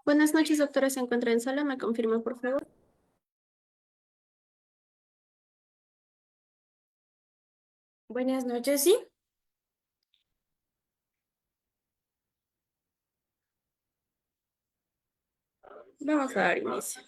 Buenas noches, doctora. ¿Se encuentra en sala? ¿Me confirma, por favor? Buenas noches, sí. Vamos a dar inicio.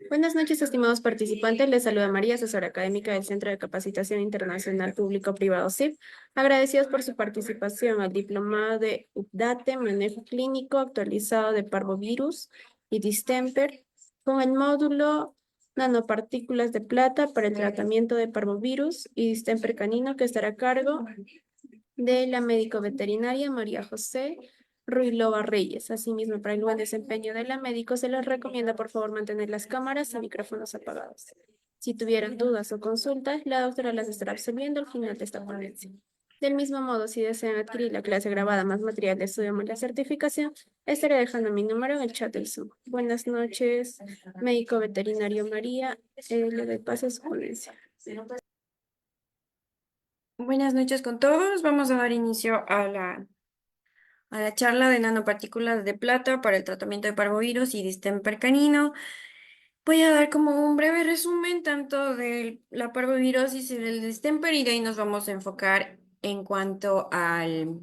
Buenas noches, estimados participantes. Les saluda María, asesora académica del Centro de Capacitación Internacional Público-Privado CIP. Agradecidos por su participación al diplomado de UPDATE, manejo clínico actualizado de parvovirus y distemper, con el módulo nanopartículas de plata para el tratamiento de parvovirus y distemper canino, que estará a cargo de la médico veterinaria María José Ruilova Reyes. Asimismo, para el buen desempeño de la médico, se les recomienda por favor mantener las cámaras y micrófonos apagados. Si tuvieran dudas o consultas, la doctora las estará absolviendo al final de esta ponencia. Del mismo modo, si desean adquirir la clase grabada más material de estudio más la certificación, estaré dejando mi número en el chat del Zoom. Buenas noches, médico veterinario María. Le doy paso a su ponencia. Buenas noches con todos. Vamos a dar inicio a la charla de nanopartículas de plata para el tratamiento de parvovirus y distemper canino. Voy a dar como un breve resumen tanto de la parvovirosis y del distemper y de ahí nos vamos a enfocar en cuanto al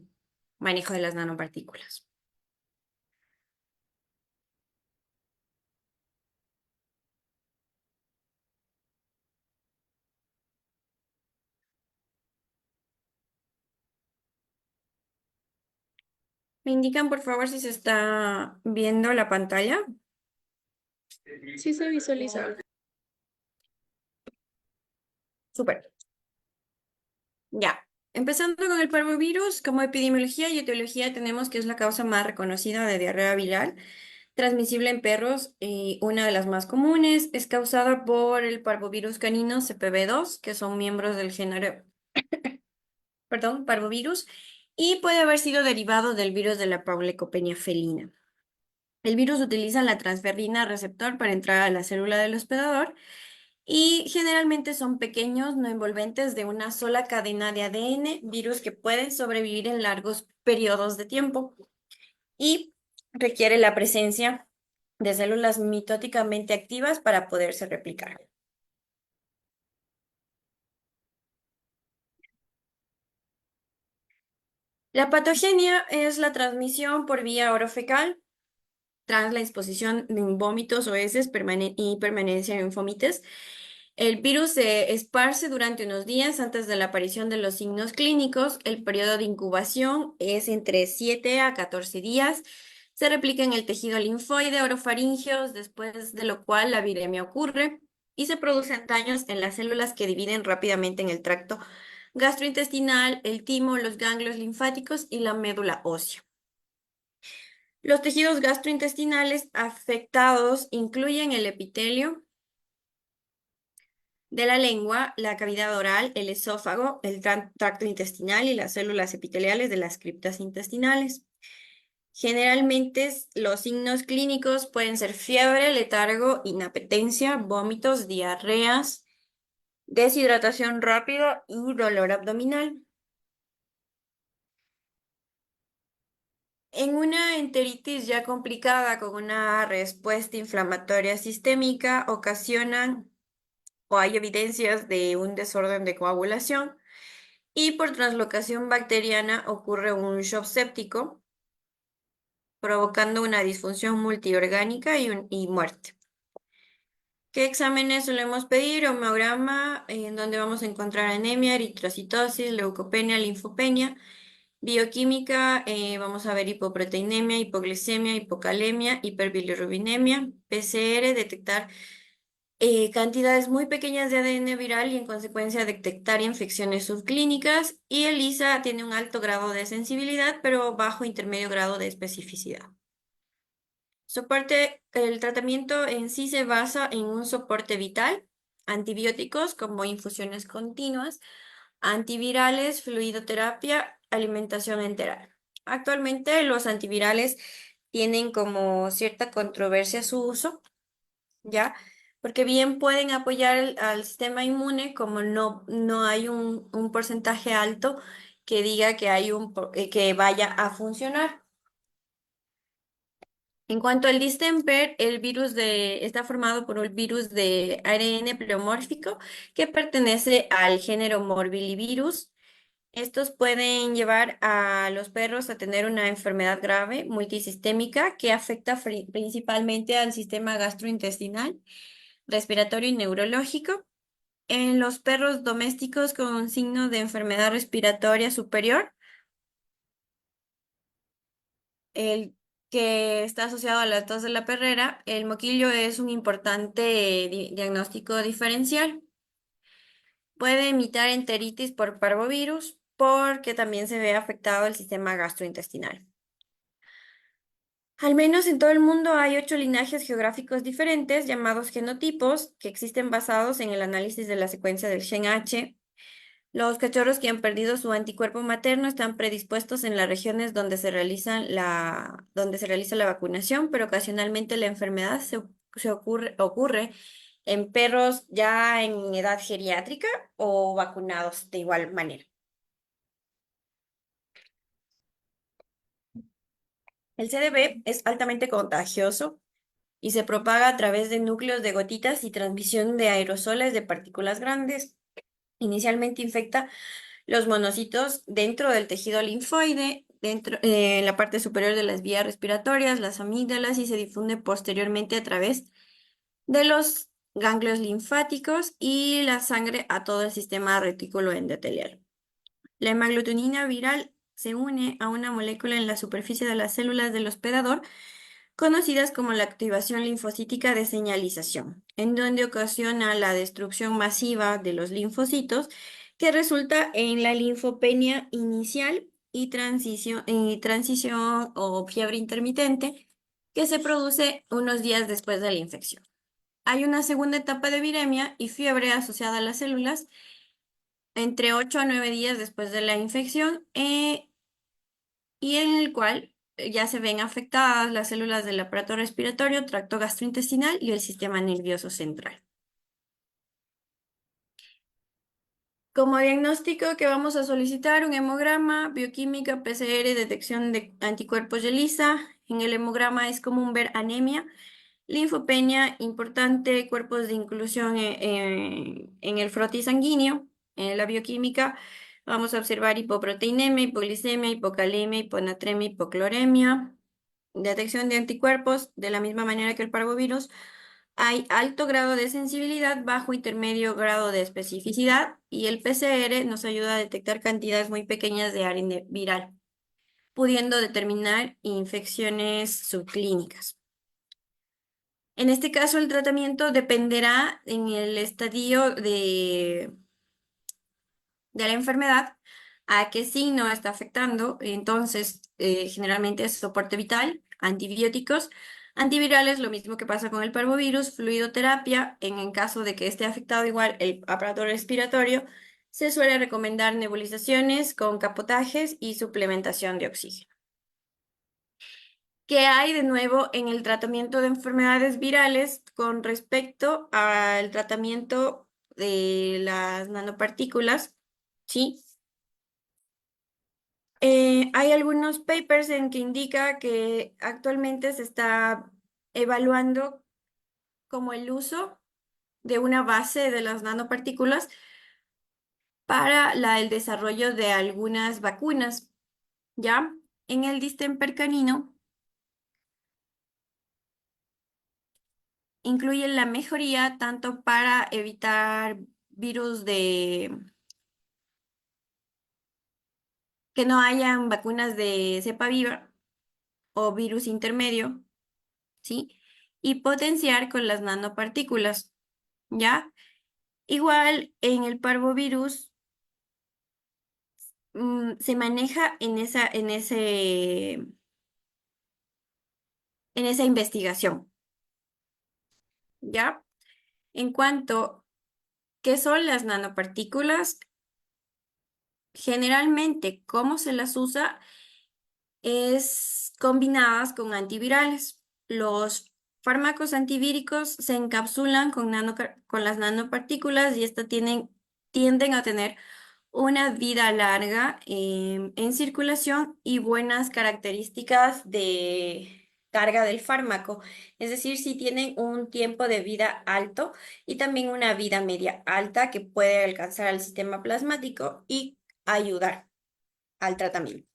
manejo de las nanopartículas. ¿Me indican por favor si se está viendo la pantalla? Sí se visualiza. Súper. Ya, empezando con el parvovirus, como epidemiología y etiología tenemos que es la causa más reconocida de diarrea viral, transmisible en perros y una de las más comunes es causada por el parvovirus canino CPV2, que son miembros del género, perdón, parvovirus, y puede haber sido derivado del virus de la Paulicopenia felina. El virus utiliza la transferrina receptor para entrar a la célula del hospedador y generalmente son pequeños, no envolventes de una sola cadena de ADN, virus que pueden sobrevivir en largos periodos de tiempo y requiere la presencia de células mitóticamente activas para poderse replicar. La patogenia es la transmisión por vía orofecal tras la exposición en vómitos o heces y permanencia en fomites. El virus se esparce durante unos días antes de la aparición de los signos clínicos. El periodo de incubación es entre 7 a 14 días. Se replica en el tejido linfoide orofaringeos, después de lo cual la viremia ocurre y se producen daños en las células que dividen rápidamente en el tracto gastrointestinal, el timo, los ganglios linfáticos y la médula ósea. Los tejidos gastrointestinales afectados incluyen el epitelio de la lengua, la cavidad oral, el esófago, el tracto intestinal y las células epiteliales de las criptas intestinales. Generalmente los signos clínicos pueden ser fiebre, letargo, inapetencia, vómitos, diarreas, deshidratación rápida y dolor abdominal. En una enteritis ya complicada con una respuesta inflamatoria sistémica ocasionan o hay evidencias de un desorden de coagulación y por translocación bacteriana ocurre un shock séptico provocando una disfunción multiorgánica y muerte. ¿Qué exámenes solemos pedir? Hemograma, en donde vamos a encontrar anemia, eritrocitosis, leucopenia, linfopenia. Bioquímica, vamos a ver hipoproteinemia, hipoglicemia, hipocalemia, hiperbilirrubinemia. PCR, detectar cantidades muy pequeñas de ADN viral y en consecuencia detectar infecciones subclínicas. Y ELISA tiene un alto grado de sensibilidad, pero bajo intermedio grado de especificidad. Soporte, el tratamiento en sí se basa en un soporte vital, antibióticos como infusiones continuas, antivirales, fluidoterapia, alimentación enteral. Actualmente los antivirales tienen como cierta controversia su uso, ¿ya? Porque bien pueden apoyar al sistema inmune, como no hay un porcentaje alto que diga que que vaya a funcionar. En cuanto al distemper, está formado por un virus de ARN pleomórfico que pertenece al género Morbillivirus. Estos pueden llevar a los perros a tener una enfermedad grave multisistémica que afecta principalmente al sistema gastrointestinal, respiratorio y neurológico. En los perros domésticos con un signo de enfermedad respiratoria superior, el que está asociado a la tos de la perrera, el moquillo es un importante diagnóstico diferencial. Puede imitar enteritis por parvovirus porque también se ve afectado el sistema gastrointestinal. Al menos en todo el mundo hay 8 linajes geográficos diferentes llamados genotipos que existen basados en el análisis de la secuencia del gen H. Los cachorros que han perdido su anticuerpo materno están predispuestos en las regiones donde donde se realiza la vacunación, pero ocasionalmente la enfermedad ocurre en perros ya en edad geriátrica o vacunados de igual manera. El CDB es altamente contagioso y se propaga a través de núcleos de gotitas y transmisión de aerosoles de partículas grandes. Inicialmente infecta los monocitos dentro del tejido linfoide, en la parte superior de las vías respiratorias, las amígdalas, y se difunde posteriormente a través de los ganglios linfáticos y la sangre a todo el sistema retículo endotelial. La hemaglutinina viral se une a una molécula en la superficie de las células del hospedador, conocidas como la activación linfocítica de señalización, en donde ocasiona la destrucción masiva de los linfocitos, que resulta en la linfopenia inicial y transición o fiebre intermitente, que se produce unos días después de la infección. Hay una segunda etapa de viremia y fiebre asociada a las células entre 8 a 9 días después de la infección, y en el cual ya se ven afectadas las células del aparato respiratorio, tracto gastrointestinal y el sistema nervioso central. Como diagnóstico que vamos a solicitar un hemograma, bioquímica, PCR, detección de anticuerpos y ELISA. En el hemograma es común ver anemia, linfopenia importante, cuerpos de inclusión en el frotis sanguíneo. En la bioquímica vamos a observar hipoproteinemia, hipoglicemia, hipocalemia, hiponatremia, hipocloremia. Detección de anticuerpos, de la misma manera que el parvovirus. Hay alto grado de sensibilidad, bajo intermedio grado de especificidad, y el PCR nos ayuda a detectar cantidades muy pequeñas de ARN viral, pudiendo determinar infecciones subclínicas. En este caso, el tratamiento dependerá en el estadio de la enfermedad, a qué signo está afectando. Entonces, generalmente es soporte vital, antibióticos, antivirales, lo mismo que pasa con el parvovirus, fluidoterapia. En caso de que esté afectado igual el aparato respiratorio, se suele recomendar nebulizaciones con capotajes y suplementación de oxígeno. ¿Qué hay de nuevo en el tratamiento de enfermedades virales con respecto al tratamiento de las nanopartículas? Sí. Hay algunos papers en que indica que actualmente se está evaluando como el uso de una base de las nanopartículas para el desarrollo de algunas vacunas, ¿ya? En el distemper canino incluye la mejoría tanto para evitar virus que no hayan vacunas de cepa viva o virus intermedio, ¿sí? Y potenciar con las nanopartículas, ¿ya? Igual en el parvovirus se maneja en esa investigación, ¿ya? En cuanto, ¿qué son las nanopartículas? Generalmente, ¿cómo se las usa? Es combinadas con antivirales. Los fármacos antivíricos se encapsulan con las nanopartículas y estas tienden a tener una vida larga en circulación y buenas características de carga del fármaco. Es decir, si tienen un tiempo de vida alto y también una vida media alta que puede alcanzar al sistema plasmático y ayudar al tratamiento.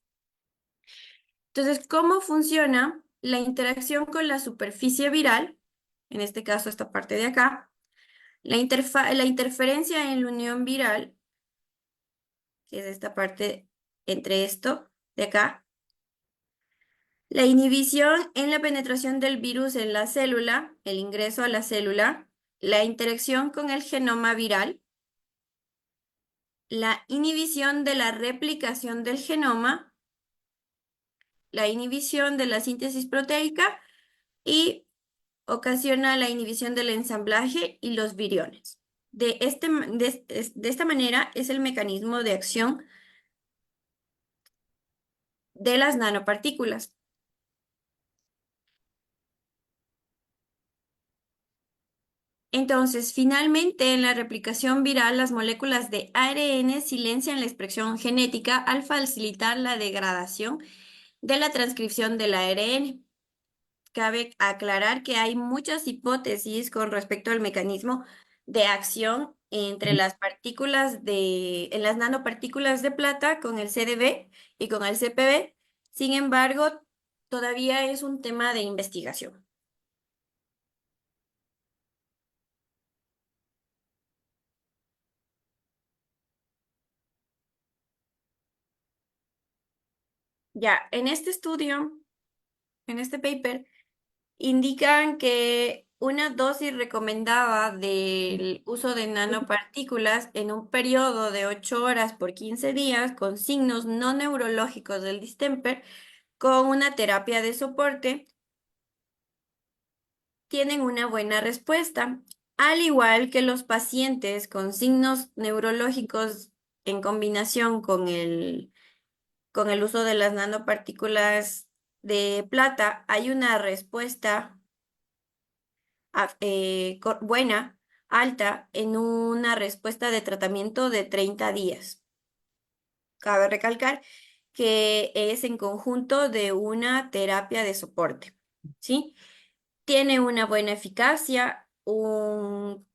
Entonces, ¿cómo funciona la interacción con la superficie viral? En este caso, esta parte de acá. La interferencia en la unión viral, que es esta parte entre esto de acá. La inhibición en la penetración del virus en la célula, el ingreso a la célula, la interacción con el genoma viral, la inhibición de la replicación del genoma, la inhibición de la síntesis proteica y ocasiona la inhibición del ensamblaje y los viriones. De esta manera es el mecanismo de acción de las nanopartículas. Entonces, finalmente, en la replicación viral, las moléculas de ARN silencian la expresión genética al facilitar la degradación de la transcripción del ARN. Cabe aclarar que hay muchas hipótesis con respecto al mecanismo de acción entre las en las nanopartículas de plata con el CDB y con el CPB. Sin embargo, todavía es un tema de investigación. Ya, en este estudio, en este paper, indican que una dosis recomendada del uso de nanopartículas en un periodo de 8 horas por 15 días con signos no neurológicos del distemper con una terapia de soporte tienen una buena respuesta, al igual que los pacientes con signos neurológicos en combinación con el uso de las nanopartículas de plata, hay una respuesta buena, alta, en una respuesta de tratamiento de 30 días. Cabe recalcar que es en conjunto de una terapia de soporte, ¿sí? Tiene una buena eficacia, un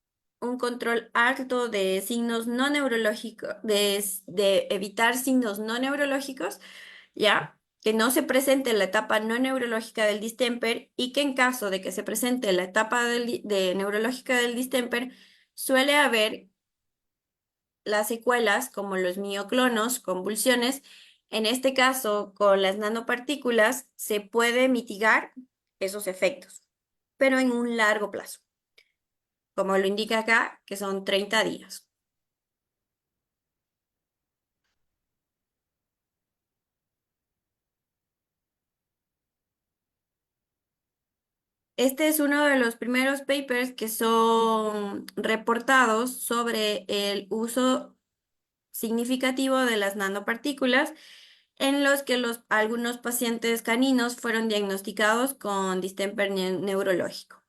control alto de signos no neurológicos, de evitar signos no neurológicos, ¿ya? Que no se presente la etapa no neurológica del distemper y que en caso de que se presente la etapa neurológica del distemper, suele haber las secuelas como los mioclonos, convulsiones. En este caso, con las nanopartículas se puede mitigar esos efectos, pero en un largo plazo, como lo indica acá, que son 30 días. Este es uno de los primeros papers que son reportados sobre el uso significativo de las nanopartículas en los que algunos pacientes caninos fueron diagnosticados con distemper neurológico.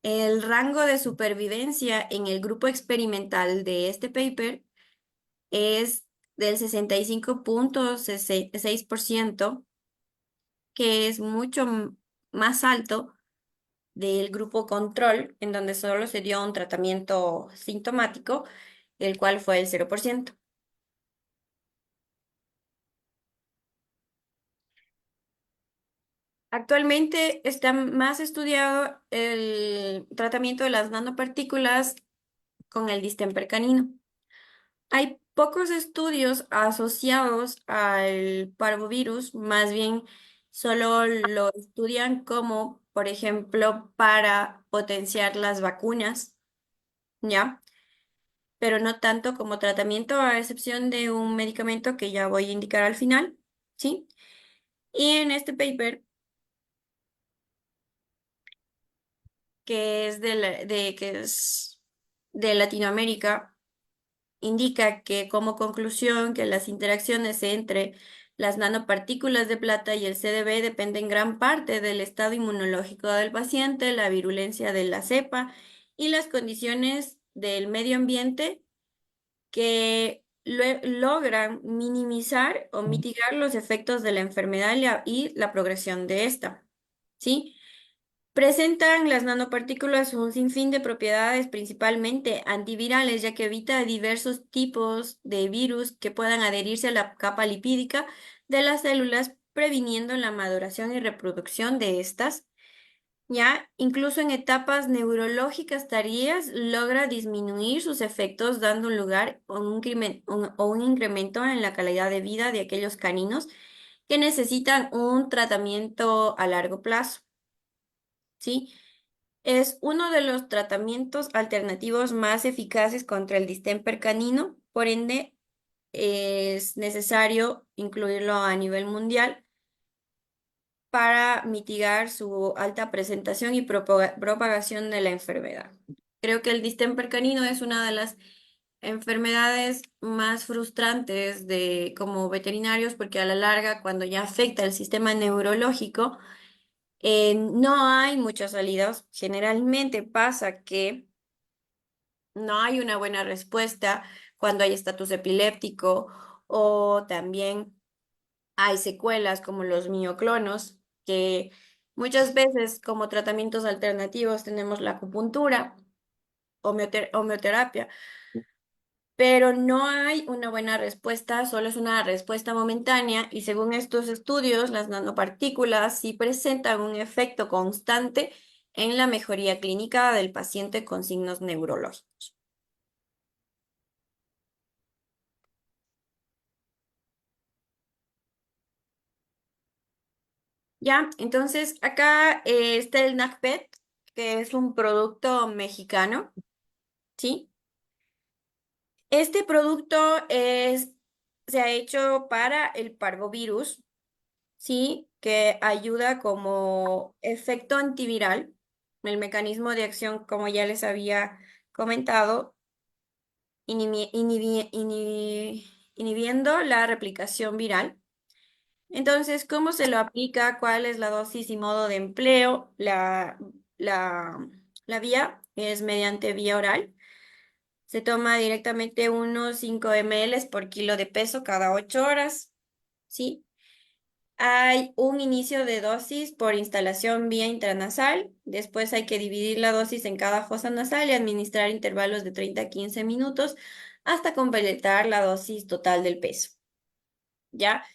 El rango de supervivencia en el grupo experimental de este paper es del 65,6%, que es mucho más alto del grupo control, en donde solo se dio un tratamiento sintomático, el cual fue el 0%. Actualmente está más estudiado el tratamiento de las nanopartículas con el distemper canino. Hay pocos estudios asociados al parvovirus, más bien solo lo estudian como, por ejemplo, para potenciar las vacunas, ¿ya? Pero no tanto como tratamiento, a excepción de un medicamento que ya voy a indicar al final, ¿sí? Y en este paper, que es de Latinoamérica, indica que como conclusión que las interacciones entre las nanopartículas de plata y el CDB dependen en gran parte del estado inmunológico del paciente, la virulencia de la cepa y las condiciones del medio ambiente que logran minimizar o mitigar los efectos de la enfermedad y la progresión de esta, ¿sí? Presentan las nanopartículas un sinfín de propiedades, principalmente antivirales, ya que evita diversos tipos de virus que puedan adherirse a la capa lipídica de las células, previniendo la maduración y reproducción de estas. Ya, incluso en etapas neurológicas tardías, logra disminuir sus efectos, dando lugar a un incremento en la calidad de vida de aquellos caninos que necesitan un tratamiento a largo plazo. ¿Sí? Es uno de los tratamientos alternativos más eficaces contra el distemper canino, por ende es necesario incluirlo a nivel mundial para mitigar su alta presentación y propagación de la enfermedad. Creo que el distemper canino es una de las enfermedades más frustrantes de como veterinarios porque a la larga, cuando ya afecta el sistema neurológico, no hay muchas salidas. Generalmente pasa que no hay una buena respuesta cuando hay estatus epiléptico o también hay secuelas como los mioclonos, que muchas veces como tratamientos alternativos tenemos la acupuntura, homeoterapia, pero no hay una buena respuesta, solo es una respuesta momentánea y según estos estudios, las nanopartículas sí presentan un efecto constante en la mejoría clínica del paciente con signos neurológicos. Ya, entonces acá está el NACPET, que es un producto mexicano, ¿sí? Este producto se ha hecho para el parvovirus, ¿sí? Que ayuda como efecto antiviral. El mecanismo de acción, como ya les había comentado, inhibiendo la replicación viral. Entonces, ¿cómo se lo aplica? ¿Cuál es la dosis y modo de empleo? La vía es mediante vía oral. Se toma directamente unos 5 ml por kilo de peso cada 8 horas, ¿sí? Hay un inicio de dosis por instalación vía intranasal. Después hay que dividir la dosis en cada fosa nasal y administrar intervalos de 30 a 15 minutos hasta completar la dosis total del peso, ¿ya?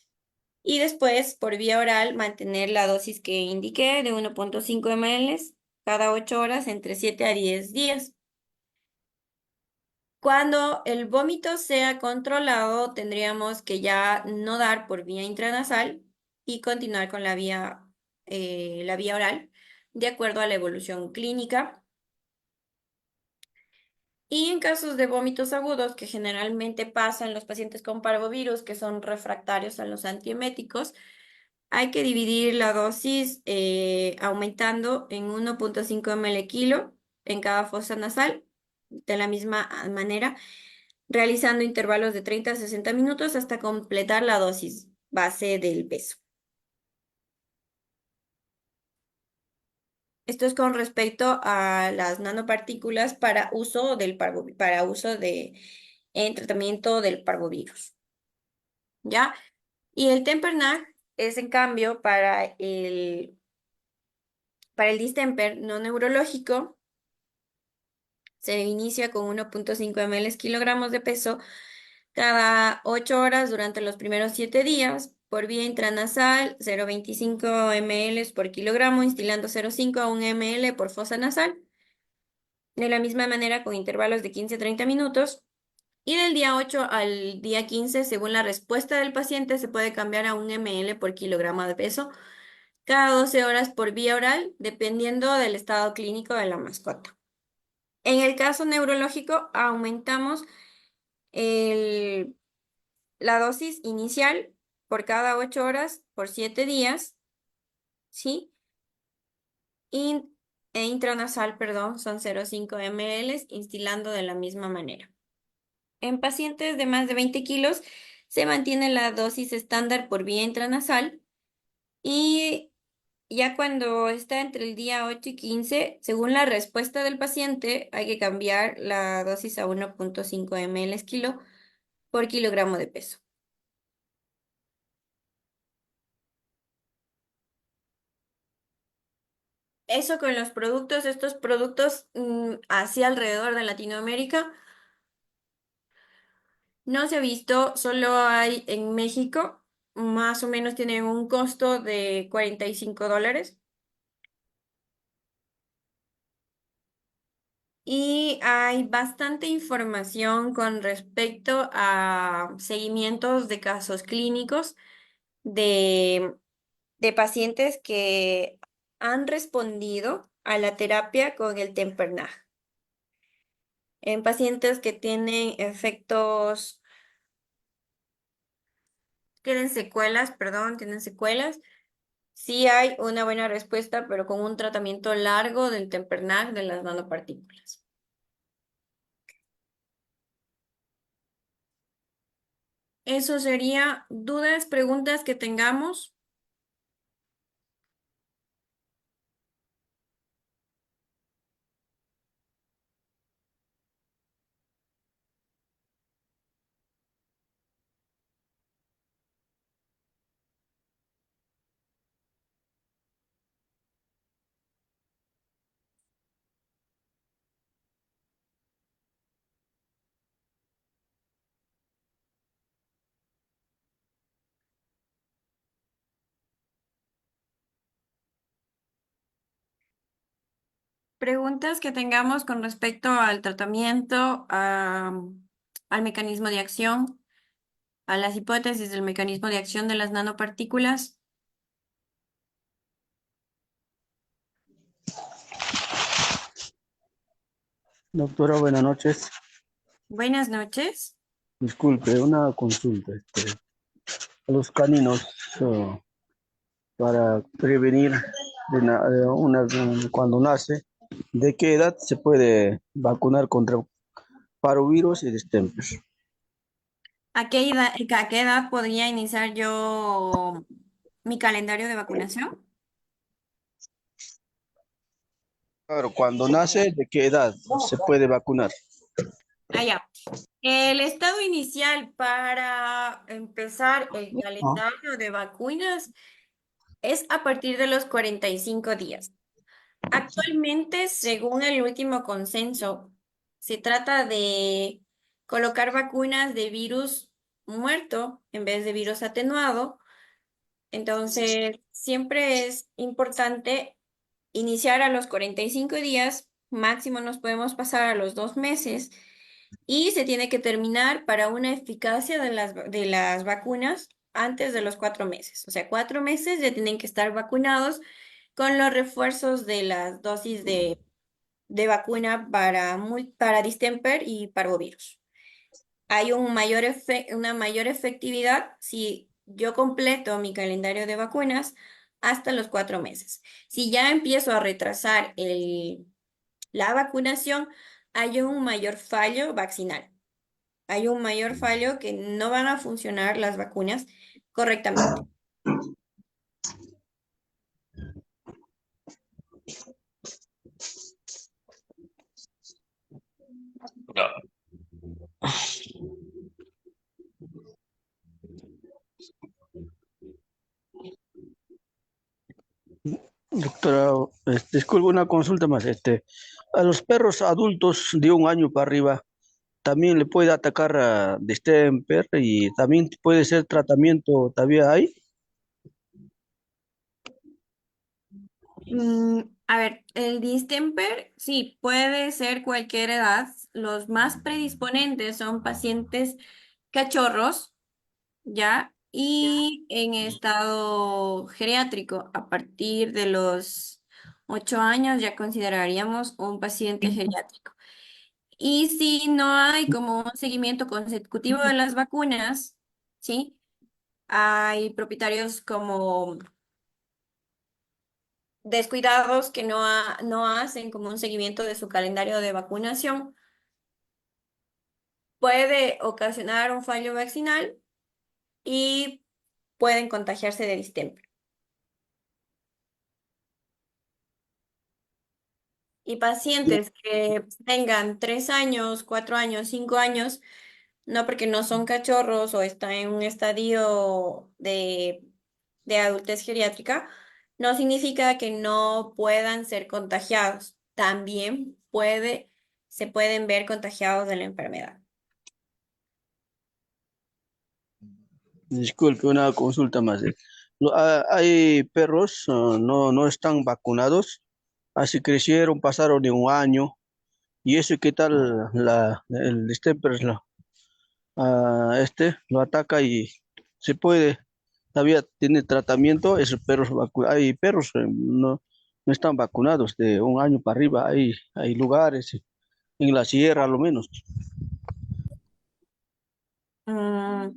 Y después, por vía oral, mantener la dosis que indiqué de 1,5 ml cada 8 horas entre 7 a 10 días. Cuando el vómito sea controlado, tendríamos que ya no dar por vía intranasal y continuar con la vía oral, de acuerdo a la evolución clínica. Y en casos de vómitos agudos, que generalmente pasan en los pacientes con parvovirus, que son refractarios a los antieméticos, hay que dividir la dosis aumentando en 1,5 ml kilo en cada fosa nasal, de la misma manera realizando intervalos de 30 a 60 minutos hasta completar la dosis base del peso. Esto es con respecto a las nanopartículas para uso para uso en tratamiento del parvovirus, ¿ya? Y el Tempernag es en cambio para el distemper no neurológico. Se inicia con 1,5 ml kilogramos de peso cada 8 horas durante los primeros 7 días por vía intranasal, 0,25 ml por kilogramo, instilando 0,5 a 1 ml por fosa nasal. De la misma manera, con intervalos de 15 a 30 minutos. Y del día 8 al día 15, según la respuesta del paciente, se puede cambiar a 1 ml por kilogramo de peso cada 12 horas por vía oral, dependiendo del estado clínico de la mascota. En el caso neurológico, aumentamos el la dosis inicial por cada 8 horas por 7 días, ¿sí? In- intranasal, perdón, son 0,5 ml, instilando de la misma manera. En pacientes de más de 20 kilos se mantiene la dosis estándar por vía intranasal y ya cuando está entre el día 8 y 15, según la respuesta del paciente, hay que cambiar la dosis a 1,5 ml kilo por kilogramo de peso. Eso con los productos, estos productos así alrededor de Latinoamérica, no se ha visto, solo hay en México, más o menos tienen un costo de $45 y hay bastante información con respecto a seguimientos de casos clínicos de, de pacientes que han respondido a la terapia con el Tempernag. En pacientes que tienen efectos tienen secuelas, perdón, tienen secuelas. Sí hay una buena respuesta, pero con un tratamiento largo del tempernac de las nanopartículas. Eso sería dudas, preguntas que tengamos. Preguntas que tengamos con respecto al tratamiento, al mecanismo de acción, a las hipótesis del mecanismo de acción de las nanopartículas. Doctora, buenas noches. Buenas noches. Disculpe, una consulta. A los caninos, para prevenir cuando nace, ¿de qué edad se puede vacunar contra parvovirus y distemper? A qué edad podría iniciar yo mi calendario de vacunación? Claro, cuando nace, ¿de qué edad se puede vacunar? Ya. El estado inicial para empezar el Ah, calendario de vacunas es a partir de los 45 días. Actualmente, según el último consenso, se trata de colocar vacunas de virus muerto en vez de virus atenuado. Entonces, siempre es importante iniciar a los 45 días, máximo nos podemos pasar a los 2 meses y se tiene que terminar para una eficacia de las vacunas antes de los 4 meses. O sea, 4 meses ya tienen que estar vacunados con los refuerzos de las dosis de vacuna para distemper y parvovirus. Hay una mayor efectividad si yo completo mi calendario de vacunas hasta los 4 meses. Si ya empiezo a retrasar la vacunación, hay un mayor fallo vaccinal. Hay un mayor fallo que no van a funcionar las vacunas correctamente. doctora, disculpe, una consulta más. A los perros adultos de un año para arriba, también le puede atacar a distemper y también puede ser tratamiento, ¿todavía hay? A ver, el distemper, sí, puede ser cualquier edad. Los más predisponentes son pacientes cachorros, ¿ya? Y en estado geriátrico, a partir de los 8 años ya consideraríamos un paciente geriátrico. Y si no hay como un seguimiento consecutivo de las vacunas, ¿sí? Hay propietarios como descuidados que no hacen como un seguimiento de su calendario de vacunación. Puede ocasionar un fallo vaccinal y pueden contagiarse de distemper. Y pacientes que tengan 3 años, 4 años, 5 años, no porque no son cachorros o están en un estadio de adultez geriátrica, no significa que no puedan ser contagiados. También se pueden ver contagiados de la enfermedad. Disculpe, una consulta más. Hay perros, no están vacunados, así crecieron, pasaron de un año, y eso, ¿qué tal el distemper lo ataca y se puede, todavía tiene tratamiento, esos perros, hay perros no están vacunados de un año para arriba, hay lugares, en la sierra, a lo menos. Mm,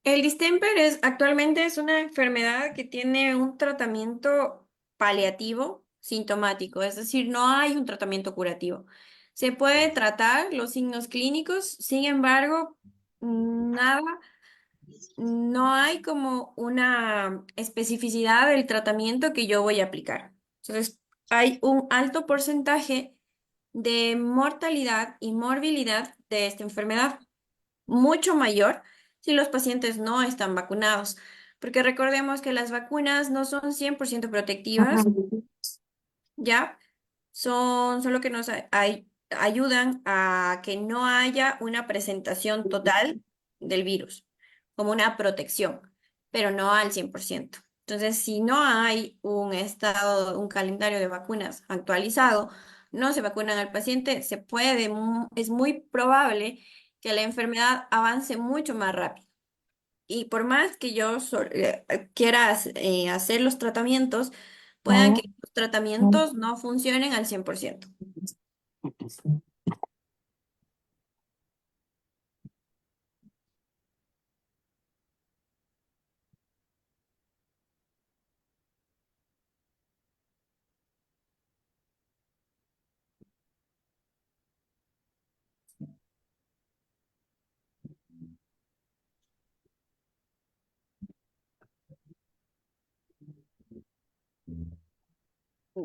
El distemper actualmente es una enfermedad que tiene un tratamiento paliativo sintomático, es decir, no hay un tratamiento curativo. Se puede tratar los signos clínicos, sin embargo, nada, no hay como una especificidad del tratamiento que yo voy a aplicar. Entonces, hay un alto porcentaje de mortalidad y morbilidad de esta enfermedad, mucho mayor si los pacientes no están vacunados, porque recordemos que las vacunas no son 100% protectivas, ¿ya? Son solo que nos ayudan a que no haya una presentación total del virus, como una protección, pero no al 100%. Entonces, si no hay un estado, un calendario de vacunas actualizado, no se vacunan al paciente, es muy probable que la enfermedad avance mucho más rápido. Y por más que yo quiera hacer los tratamientos, puedan que los tratamientos no funcionen al 100%.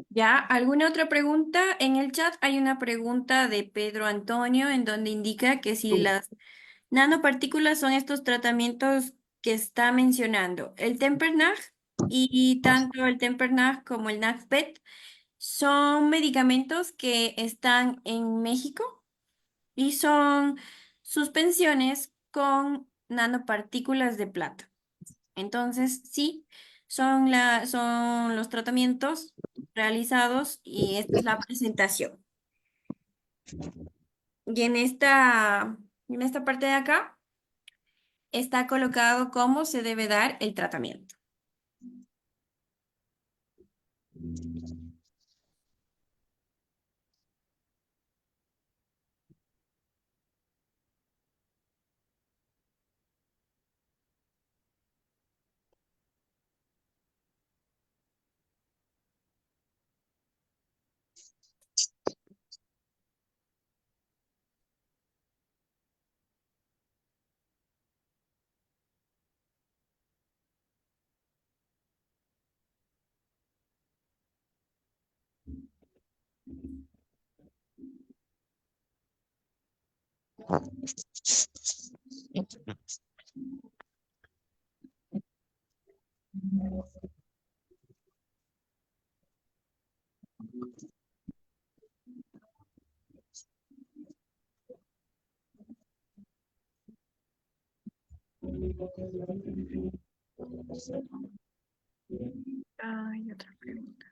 ¿Ya? ¿Alguna otra pregunta? En el chat hay una pregunta de Pedro Antonio en donde indica que si las nanopartículas son estos tratamientos que está mencionando. El Tempernag y tanto el Tempernag como el NACPET son medicamentos que están en México y son suspensiones con nanopartículas de plata. Entonces, sí, son los tratamientos realizados y esta es la presentación. Y en esta parte de acá está colocado cómo se debe dar el tratamiento. Hay otra pregunta.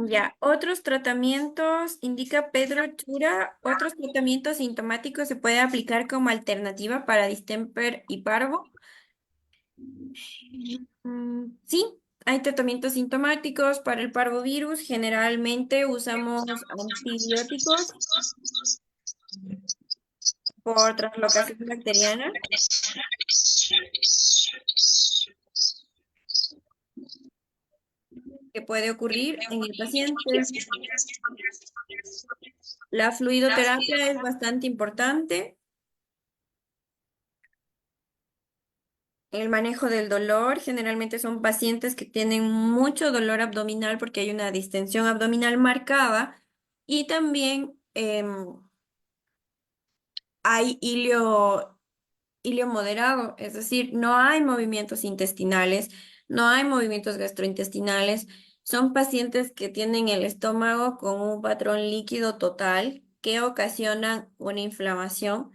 Ya, otros tratamientos, indica Pedro Chura, otros tratamientos sintomáticos se puede aplicar como alternativa para distemper y parvo. Sí, hay tratamientos sintomáticos para el parvovirus. Generalmente usamos antibióticos por translocación bacteriana, que puede ocurrir en el paciente. La fluidoterapia es bastante importante. El manejo del dolor, generalmente son pacientes que tienen mucho dolor abdominal porque hay una distensión abdominal marcada y también hay ilio moderado, es decir, no hay movimientos intestinales, no hay movimientos gastrointestinales. Son pacientes que tienen el estómago con un patrón líquido total que ocasionan una inflamación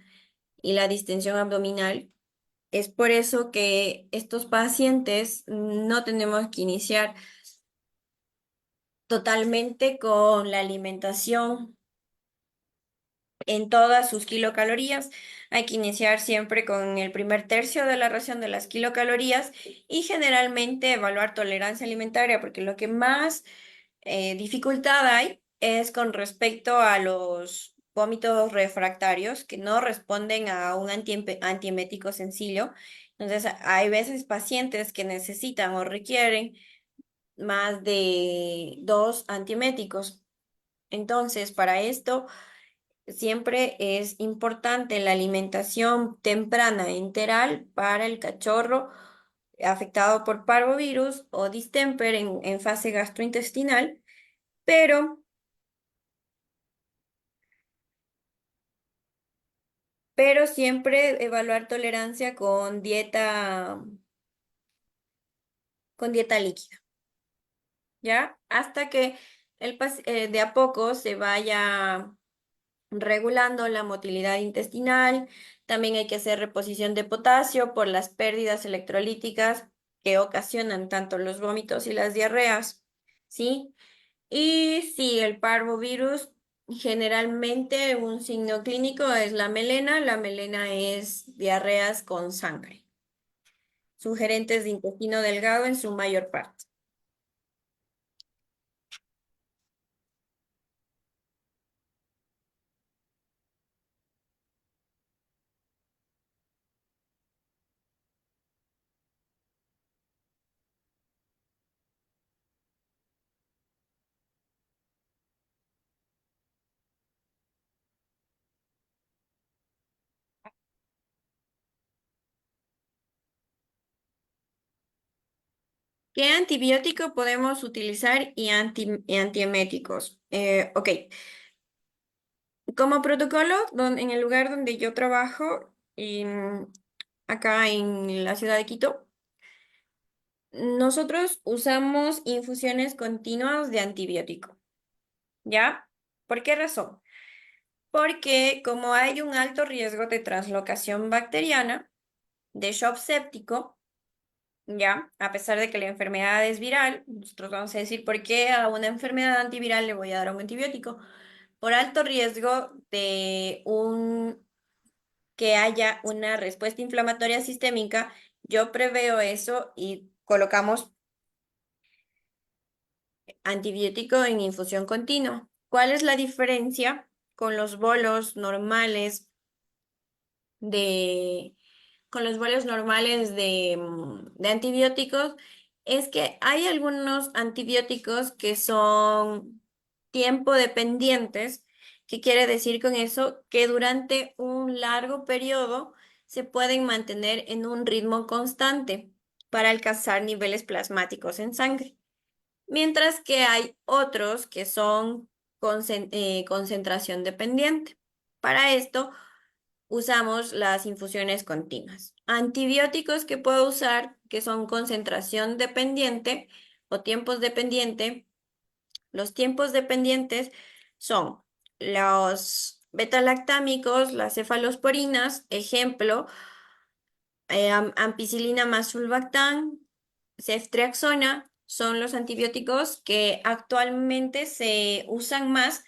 y la distensión abdominal. Es por eso que estos pacientes no tenemos que iniciar totalmente con la alimentación en todas sus kilocalorías. Hay que iniciar siempre con el primer tercio de la ración de las kilocalorías y generalmente evaluar tolerancia alimentaria, porque lo que más dificultad hay es con respecto a los vómitos refractarios que no responden a un antiemético sencillo. Entonces, hay veces pacientes que necesitan o requieren más de 2 antieméticos. Entonces, para esto siempre es importante la alimentación temprana enteral para el cachorro afectado por parvovirus o distemper en fase gastrointestinal, pero, pero siempre evaluar tolerancia con dieta líquida, ¿ya? Hasta que de a poco se vaya regulando la motilidad intestinal. También hay que hacer reposición de potasio por las pérdidas electrolíticas que ocasionan tanto los vómitos y las diarreas, ¿sí? Y sí, el parvovirus, generalmente un signo clínico es la melena. La melena es diarreas con sangre, sugerentes de intestino delgado en su mayor parte. ¿Qué antibiótico podemos utilizar y antieméticos? Ok, como protocolo, en el lugar donde yo trabajo, acá en la ciudad de Quito, nosotros usamos infusiones continuas de antibiótico, ¿ya? ¿Por qué razón? Porque como hay un alto riesgo de translocación bacteriana, de shock séptico, ¿ya? A pesar de que la enfermedad es viral, nosotros vamos a decir, ¿por qué a una enfermedad antiviral le voy a dar un antibiótico? Por alto riesgo de que haya una respuesta inflamatoria sistémica, yo preveo eso y colocamos antibiótico en infusión continua. ¿Cuál es la diferencia con los bolos normales de, con los bolos normales de antibióticos? Es que hay algunos antibióticos que son tiempo dependientes. ¿Qué quiere decir con eso? Que durante un largo periodo se pueden mantener en un ritmo constante para alcanzar niveles plasmáticos en sangre. Mientras que hay otros que son concentración dependiente. Para esto usamos las infusiones continuas. Antibióticos que puedo usar que son concentración dependiente o tiempos dependiente. Los tiempos dependientes son los betalactámicos, las cefalosporinas, ejemplo, ampicilina más sulbactam, ceftriaxona, son los antibióticos que actualmente se usan más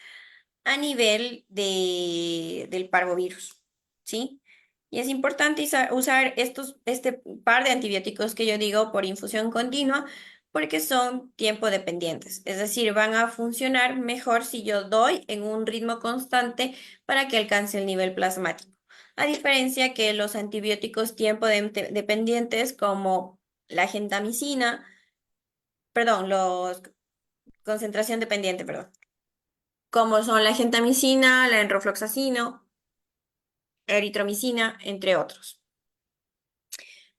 a nivel del parvovirus, ¿sí? Y es importante usar este par de antibióticos que yo digo por infusión continua porque son tiempo dependientes, es decir, van a funcionar mejor si yo doy en un ritmo constante para que alcance el nivel plasmático. A diferencia que los antibióticos tiempo dependientes como la gentamicina, perdón, los concentración dependiente, perdón, como son la gentamicina, la enrofloxacino, eritromicina, entre otros.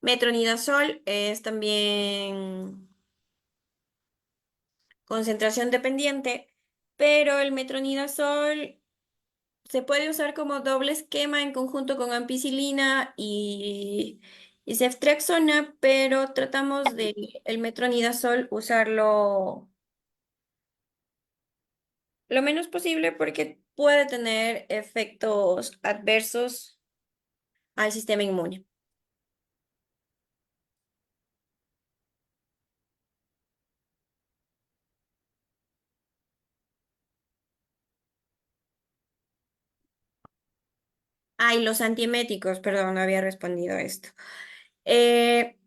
Metronidazol es también concentración dependiente, pero el metronidazol se puede usar como doble esquema en conjunto con ampicilina y ceftriaxona, pero tratamos de el metronidazol usarlo lo menos posible porque puede tener efectos adversos al sistema inmune. Ay, los antieméticos, perdón, no había respondido esto. Eh,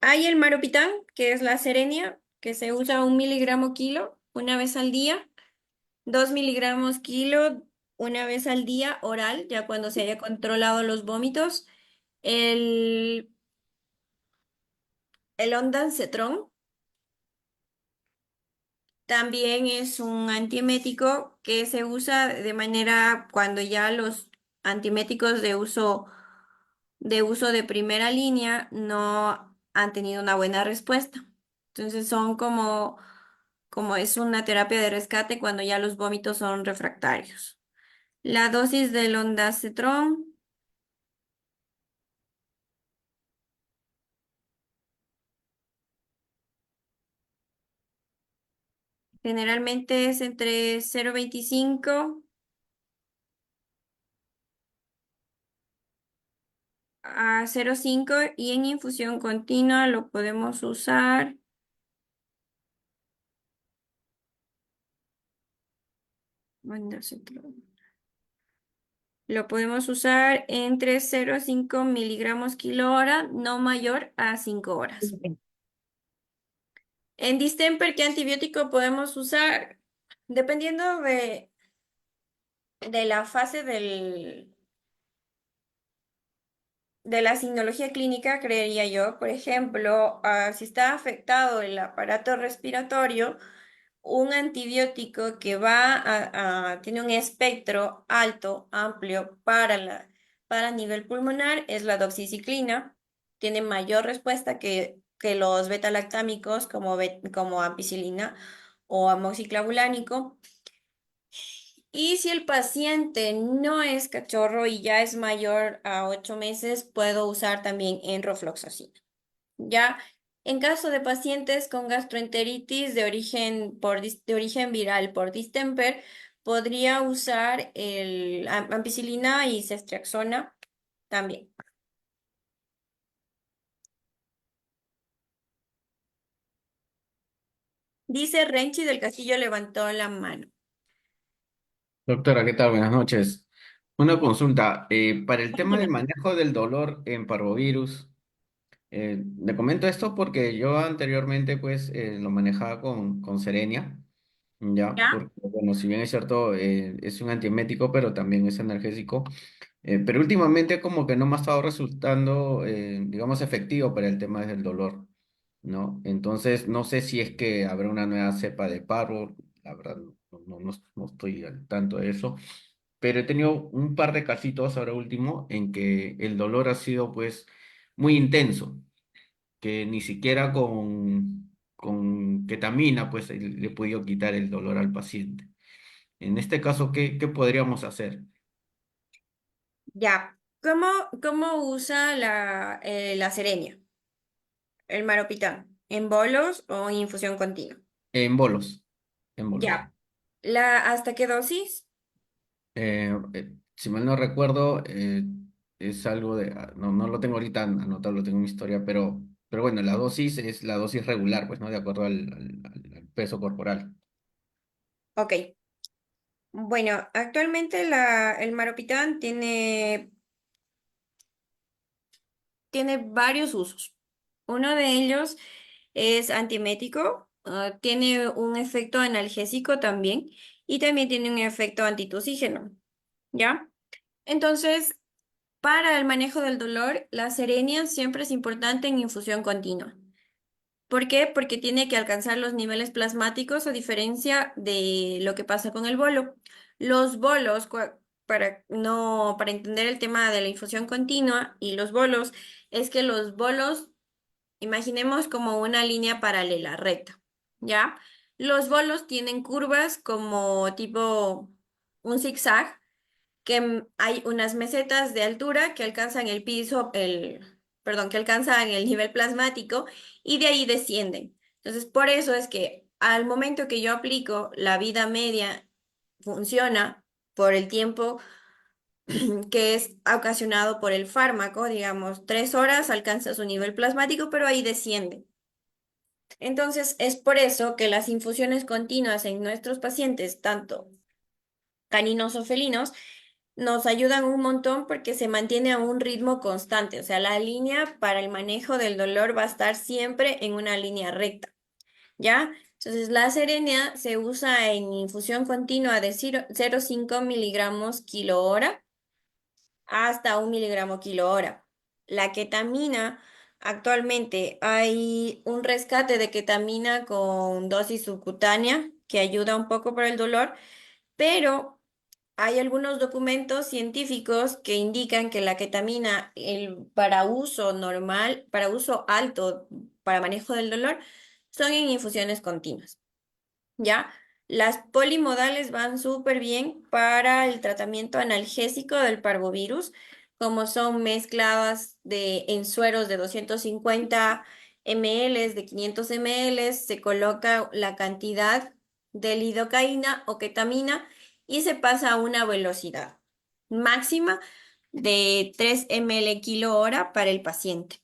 Hay el maropitán, que es la Serenia, que se usa 1 miligramo kilo una vez al día, 2 miligramos kilo una vez al día oral, ya cuando se haya controlado los vómitos. El, el ondansetron también es un antiemético que se usa de manera cuando ya los antieméticos de uso de primera línea no han tenido una buena respuesta. Entonces son como es una terapia de rescate cuando ya los vómitos son refractarios. La dosis del ondansetron generalmente es entre 0,25 a 0,5 y en infusión continua lo podemos usar. Ondansetron. Lo podemos usar entre 0,5 miligramos kilo hora, no mayor a 5 horas. En distemper, ¿qué antibiótico podemos usar? Dependiendo de la fase de la signología clínica, creería yo. Por ejemplo, si está afectado el aparato respiratorio, un antibiótico que tiene un espectro alto, amplio para nivel pulmonar es la doxiciclina. Tiene mayor respuesta que los betalactámicos como ampicilina o amoxiclavulánico. Y si el paciente no es cachorro y ya es mayor a 8 meses, puedo usar también enrofloxacina. Ya en caso de pacientes con gastroenteritis de origen viral por distemper, podría usar el ampicilina y ceftriaxona también. Dice Renchi del Castillo levantó la mano. Doctora, ¿qué tal? Buenas noches. Una consulta. Para el tema del manejo del dolor en parvovirus, le comento esto porque yo anteriormente pues lo manejaba con Serenia, ¿ya? ¿Ya? Porque, bueno, si bien es cierto, es un antiemético, pero también es analgésico. Pero últimamente como que no me ha estado resultando, digamos, efectivo para el tema del dolor, ¿no? Entonces, no sé si es que habrá una nueva cepa de parvo, la verdad no estoy al tanto de eso, pero he tenido un par de casitos ahora último en que el dolor ha sido pues muy intenso, que ni siquiera con ketamina pues le he podido quitar el dolor al paciente. En este caso, ¿qué podríamos hacer? Ya. ¿Cómo usa la Serenia? El maropitán. ¿En bolos o en infusión continua? En bolos, en bolos. Ya. ¿Hasta qué dosis? Si mal no recuerdo, es algo de, no lo tengo ahorita anotado, lo tengo en mi historia, pero bueno, la dosis es la dosis regular, pues, ¿no? De acuerdo al peso corporal. Ok. Bueno, actualmente el maropitán tiene varios usos. Uno de ellos es antiemético, tiene un efecto analgésico también y también tiene un efecto antitusígeno, ¿ya? Entonces, para el manejo del dolor, la serenia siempre es importante en infusión continua. ¿Por qué? Porque tiene que alcanzar los niveles plasmáticos a diferencia de lo que pasa con el bolo. Los bolos, para entender el tema de la infusión continua y los bolos, es que los bolos, imaginemos como una línea paralela, recta, ¿ya? Los bolos tienen curvas como tipo un zigzag que hay unas mesetas de altura que alcanzan perdón, que alcanzan el nivel plasmático y de ahí descienden. Entonces, por eso es que al momento que yo aplico la vida media funciona por el tiempo que es ocasionado por el fármaco, digamos, 3 horas alcanza su nivel plasmático, pero ahí desciende. Entonces, es por eso que las infusiones continuas en nuestros pacientes, tanto caninos o felinos, nos ayudan un montón porque se mantiene a un ritmo constante. O sea, la línea para el manejo del dolor va a estar siempre en una línea recta, ¿ya? Entonces, la Serenia se usa en infusión continua de 0,5 miligramos kilo hora hasta 1 miligramo kilo hora. La ketamina, actualmente hay un rescate de ketamina con dosis subcutánea que ayuda un poco para el dolor, pero hay algunos documentos científicos que indican que la ketamina, para uso normal, para uso alto, para manejo del dolor, son en infusiones continuas. ¿Ya? Las polimodales van súper bien para el tratamiento analgésico del parvovirus, como son mezcladas en sueros de 250 ml, de 500 ml, se coloca la cantidad de lidocaína o ketamina y se pasa a una velocidad máxima de 3 ml kilo hora para el paciente.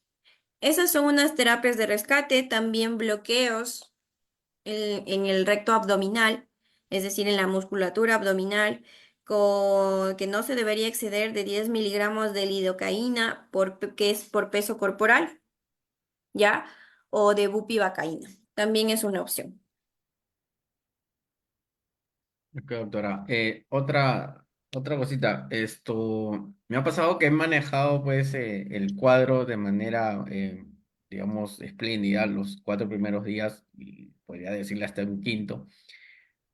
Esas son unas terapias de rescate, también bloqueos en el recto abdominal, es decir, en la musculatura abdominal, que no se debería exceder de 10 miligramos de lidocaína, que es por peso corporal, ¿ya? O de bupivacaína. También es una opción. Ok, doctora. Otra cosita. Me ha pasado que he manejado pues el cuadro de manera, digamos, espléndida los 4 primeros días y podría decirle hasta un quinto,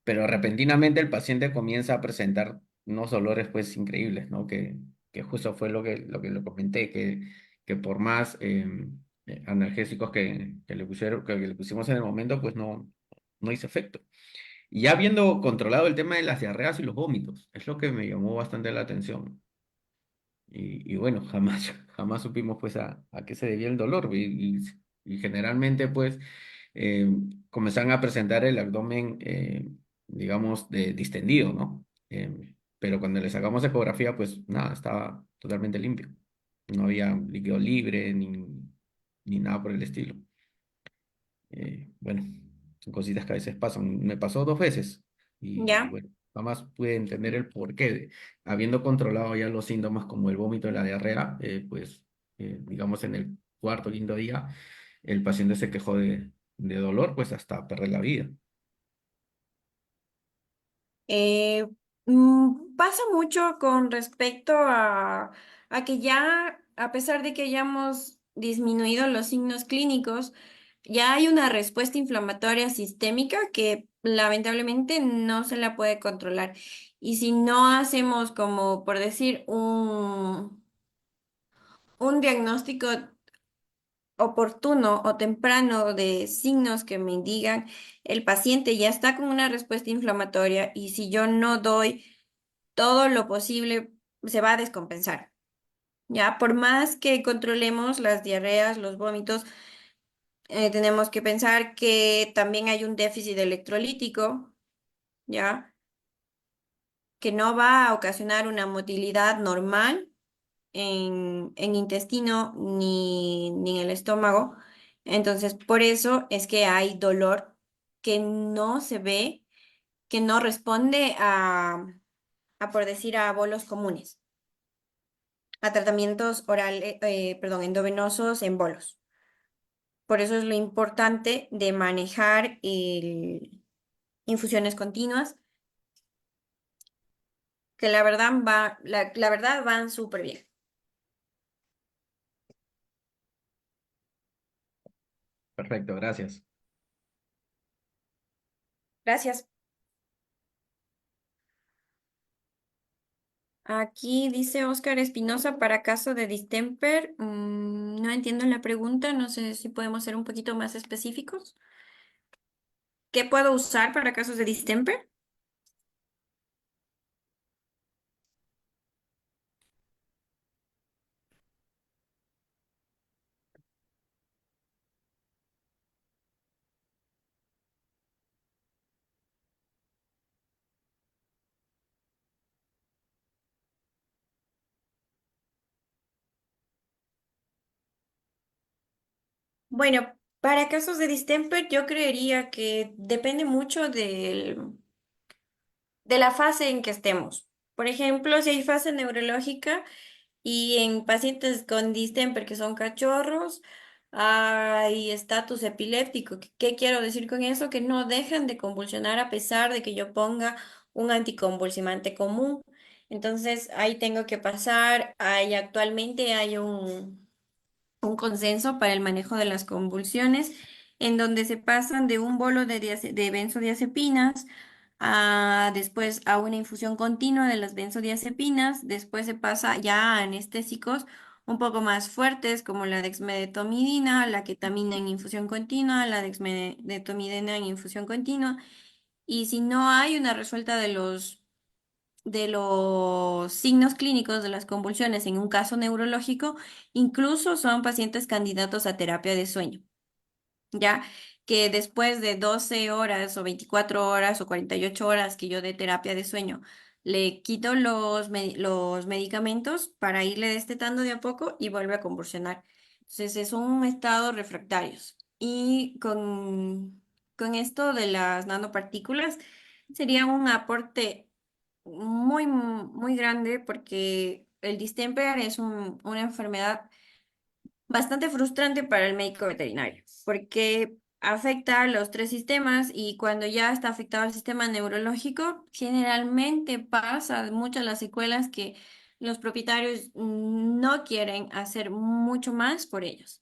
pero repentinamente el paciente comienza a presentar unos dolores pues increíbles, ¿no? Que justo fue lo que le comenté, que por más analgésicos que le pusimos en el momento, pues no hizo efecto. Y ya habiendo controlado el tema de las diarreas y los vómitos, es lo que me llamó bastante la atención. Y bueno, jamás, jamás supimos pues a qué se debía el dolor. Y generalmente pues eh, comenzaban a presentar el abdomen, digamos, distendido, ¿no? Pero cuando le sacamos ecografía, pues nada, estaba totalmente limpio. No había líquido libre ni nada por el estilo. Bueno, son cositas que a veces pasan. Me pasó 2 veces y ¿Ya? bueno, jamás pude entender el porqué. Habiendo controlado ya los síntomas como el vómito y la diarrea, pues digamos en el cuarto o quinto día, el paciente se quejó de dolor, pues hasta perder la vida. Eh, Pasa mucho con respecto a que ya, a pesar de que hayamos disminuido los signos clínicos, ya hay una respuesta inflamatoria sistémica que lamentablemente no se la puede controlar. Y si no hacemos como, por decir, un diagnóstico oportuno o temprano de signos que me indican el paciente ya está con una respuesta inflamatoria y si yo no doy todo lo posible, se va a descompensar. Ya, por más que controlemos las diarreas, los vómitos, tenemos que pensar que también hay un déficit electrolítico, ya, que no va a ocasionar una motilidad normal en intestino ni en el estómago. Entonces, por eso es que hay dolor que no se ve, que no responde por decir, a bolos comunes, a tratamientos orales, perdón, endovenosos en bolos. Por eso es lo importante de manejar infusiones continuas, que la verdad van súper bien. Perfecto, gracias. Gracias. Aquí dice Óscar Espinosa para caso de distemper. No entiendo la pregunta, no sé si podemos ser un poquito más específicos. ¿Qué puedo usar para casos de distemper? Bueno, para casos de distemper yo creería que depende mucho de la fase en que estemos. Por ejemplo, si hay fase neurológica y en pacientes con distemper que son cachorros, hay estatus epiléptico. ¿Qué quiero decir con eso? Que no dejan de convulsionar a pesar de que yo ponga un anticonvulsivante común. Entonces, ahí tengo que pasar. Actualmente hay un consenso para el manejo de las convulsiones, en donde se pasan de un bolo de benzodiazepinas a después a una infusión continua de las benzodiazepinas, después se pasa ya a anestésicos un poco más fuertes como la dexmedetomidina, la ketamina en infusión continua, la dexmedetomidina en infusión continua, y si no hay una resuelta de los signos clínicos de las convulsiones en un caso neurológico, incluso son pacientes candidatos a terapia de sueño, ya que después de 12 horas o 24 horas o 48 horas que yo dé terapia de sueño, le quito los medicamentos para irle destetando de a poco y vuelve a convulsionar. Entonces es un estado refractarios. Y con esto de las nanopartículas sería un aporte muy, muy grande porque el distemper es una enfermedad bastante frustrante para el médico veterinario, porque afecta a los tres sistemas y cuando ya está afectado el sistema neurológico, generalmente pasa muchas las secuelas que los propietarios no quieren hacer mucho más por ellos,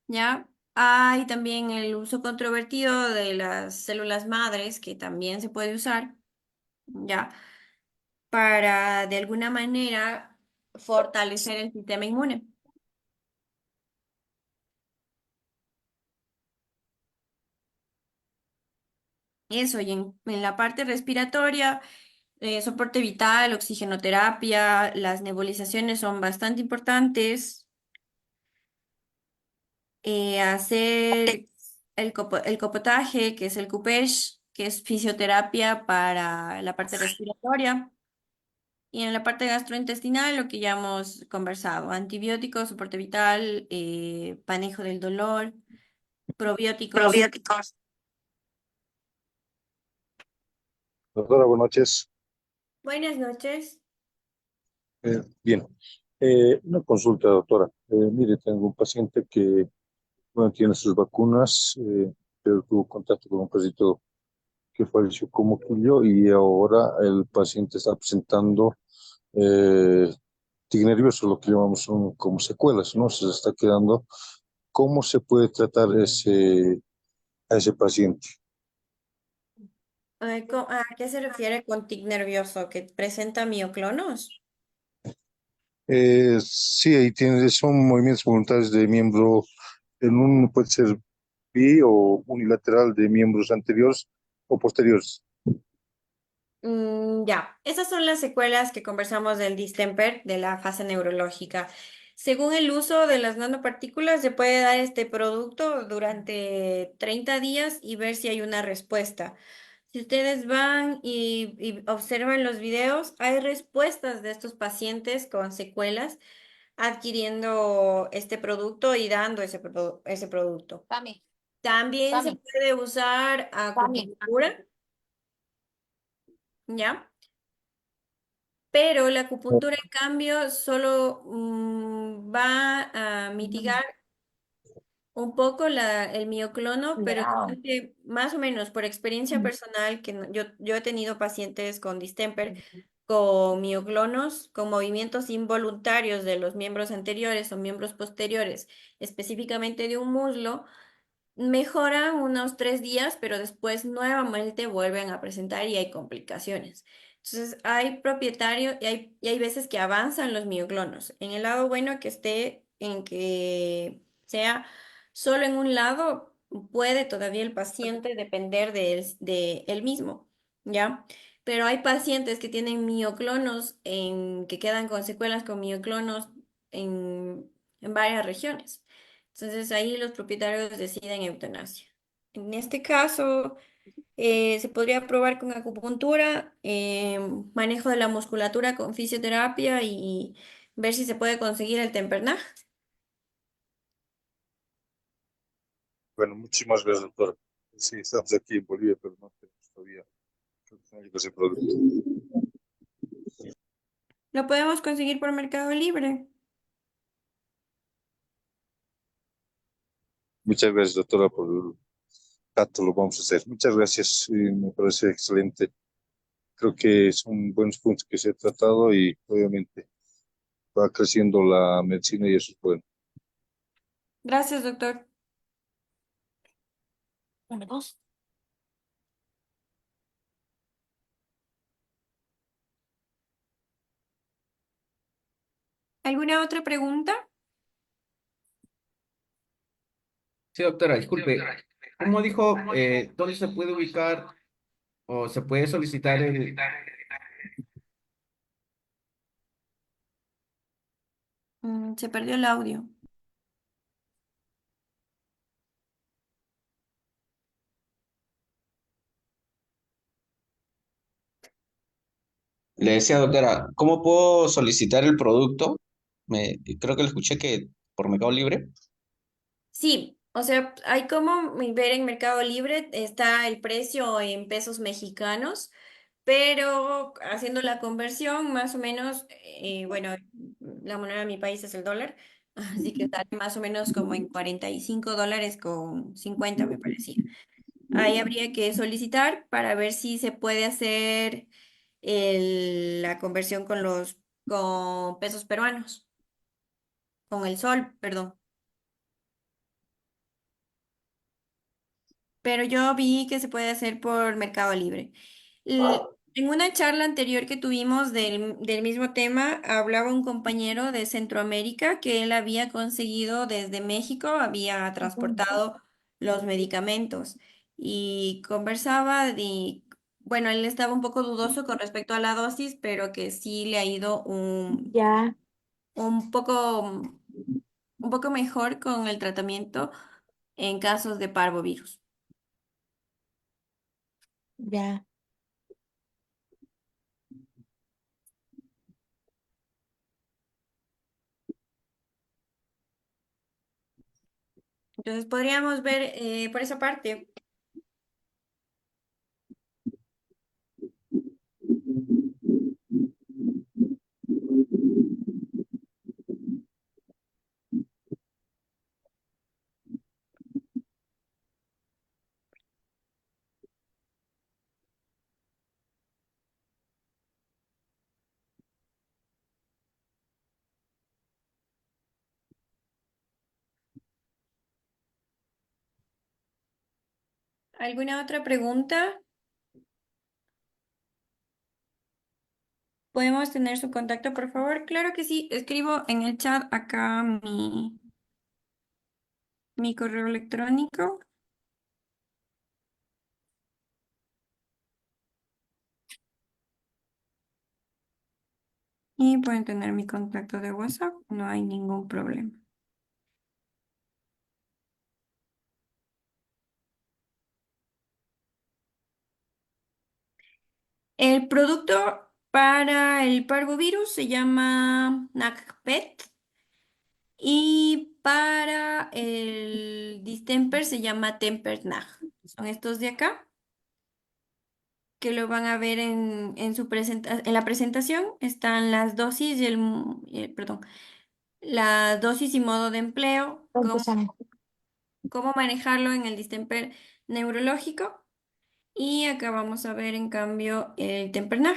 ¿ya? Hay también el uso controvertido de las células madres, que también se puede usar, ¿ya? Para de alguna manera fortalecer el sistema inmune. Eso, y en la parte respiratoria, soporte vital, oxigenoterapia, las nebulizaciones son bastante importantes. Hacer el copotaje, que es el CUPESH, que es fisioterapia para la parte respiratoria. Y en la parte gastrointestinal, lo que ya hemos conversado, antibióticos, soporte vital, manejo del dolor, probióticos. Probióticos. Doctora, buenas noches. Buenas noches. Bien, una consulta, doctora. Mire, tengo un paciente que, bueno, tiene sus vacunas, pero tuvo contacto con un paciente que falleció como quillo y ahora el paciente está presentando tic nervioso, lo que llamamos como secuelas, ¿no? Se está quedando. ¿Cómo se puede tratar a ese paciente? ¿A qué se refiere con tic nervioso? ¿Que presenta mioclonos? Sí, ahí tiene, son movimientos voluntarios de miembro, en uno puede ser o unilateral de miembros anteriores o posteriores. Ya, esas son las secuelas que conversamos del distemper, de la fase neurológica. Según el uso de las nanopartículas, se puede dar este producto durante 30 días y ver si hay una respuesta. Si ustedes van y observan los videos, hay respuestas de estos pacientes con secuelas adquiriendo este producto y dando ese producto. También se puede usar acupuntura, ¿ya? Pero la acupuntura, en cambio, solo va a mitigar un poco el mioclono, pero más o menos por experiencia personal, que yo he tenido pacientes con distemper, con mioclonos, con movimientos involuntarios de los miembros anteriores o miembros posteriores, específicamente de un muslo, mejoran unos 3 días, pero después nuevamente vuelven a presentar y hay complicaciones. Entonces, hay propietario y hay veces que avanzan los mioclonos. En el lado bueno que esté en que sea solo en un lado, puede todavía el paciente depender de él mismo, ¿ya? Pero hay pacientes que tienen mioclonos que quedan con secuelas con mioclonos en varias regiones. Entonces ahí los propietarios deciden eutanasia. En este caso, se podría probar con acupuntura, manejo de la musculatura con fisioterapia y ver si se puede conseguir el tempernar. Bueno, muchísimas gracias, doctor. Sí, estamos aquí en Bolivia, pero no tenemos todavía ese producto. Lo podemos conseguir por Mercado Libre. Muchas gracias, doctora, por el dato, lo vamos a hacer. Muchas gracias, me parece excelente. Creo que son buenos puntos que se ha tratado y obviamente va creciendo la medicina y eso es bueno. Gracias, doctor. Número dos. ¿Alguna otra pregunta? Sí, doctora, disculpe. ¿Cómo dijo, dónde se puede ubicar o se puede solicitar el... Se perdió el audio. Le decía, doctora, ¿cómo puedo solicitar el producto? Creo que le escuché que por Mercado Libre. Sí, o sea, hay como ver en Mercado Libre, está el precio en pesos mexicanos, pero haciendo la conversión, más o menos, bueno, la moneda de mi país es el dólar, así que sale más o menos como en $45 con 50, me parecía. Ahí habría que solicitar para ver si se puede hacer la conversión con pesos peruanos, con el sol, perdón. Pero yo vi que se puede hacer por Mercado Libre. En una charla anterior que tuvimos del mismo tema, hablaba un compañero de Centroamérica que él había conseguido desde México, había transportado los medicamentos y conversaba de, bueno, él estaba un poco dudoso con respecto a la dosis, pero que sí le ha ido Ya, un poco, un poco mejor con el tratamiento en casos de parvovirus. ya. Entonces podríamos ver por esa parte. ¿Alguna otra pregunta? ¿Podemos tener su contacto, por favor? Claro que sí. Escribo en el chat acá mi correo electrónico. Y pueden tener mi contacto de WhatsApp. No hay ningún problema. El producto para el parvovirus se llama NACPET y para el distemper se llama TemperNAC. Son estos de acá que lo van a ver en la presentación. Están las dosis perdón, la dosis y modo de empleo, cómo manejarlo en el distemper neurológico. Y acá vamos a ver en cambio el Tempernag.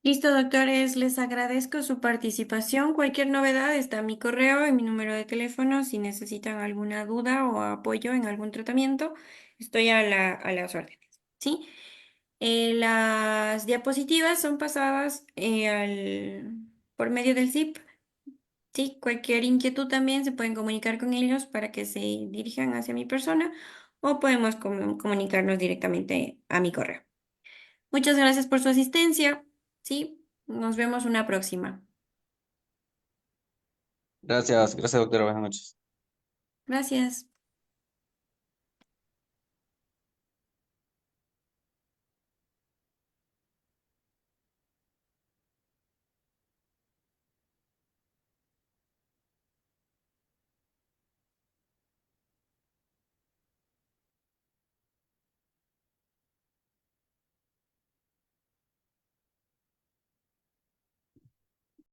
Listo, doctores, les agradezco su participación. Cualquier novedad está en mi correo y mi número de teléfono. Si necesitan alguna duda o apoyo en algún tratamiento, estoy a las órdenes. ¿Sí? Las diapositivas son pasadas por medio del zip. Sí, cualquier inquietud también se pueden comunicar con ellos para que se dirijan hacia mi persona o podemos comunicarnos directamente a mi correo. Muchas gracias por su asistencia. Sí, nos vemos una próxima. Gracias, gracias, doctora. Buenas noches. Gracias.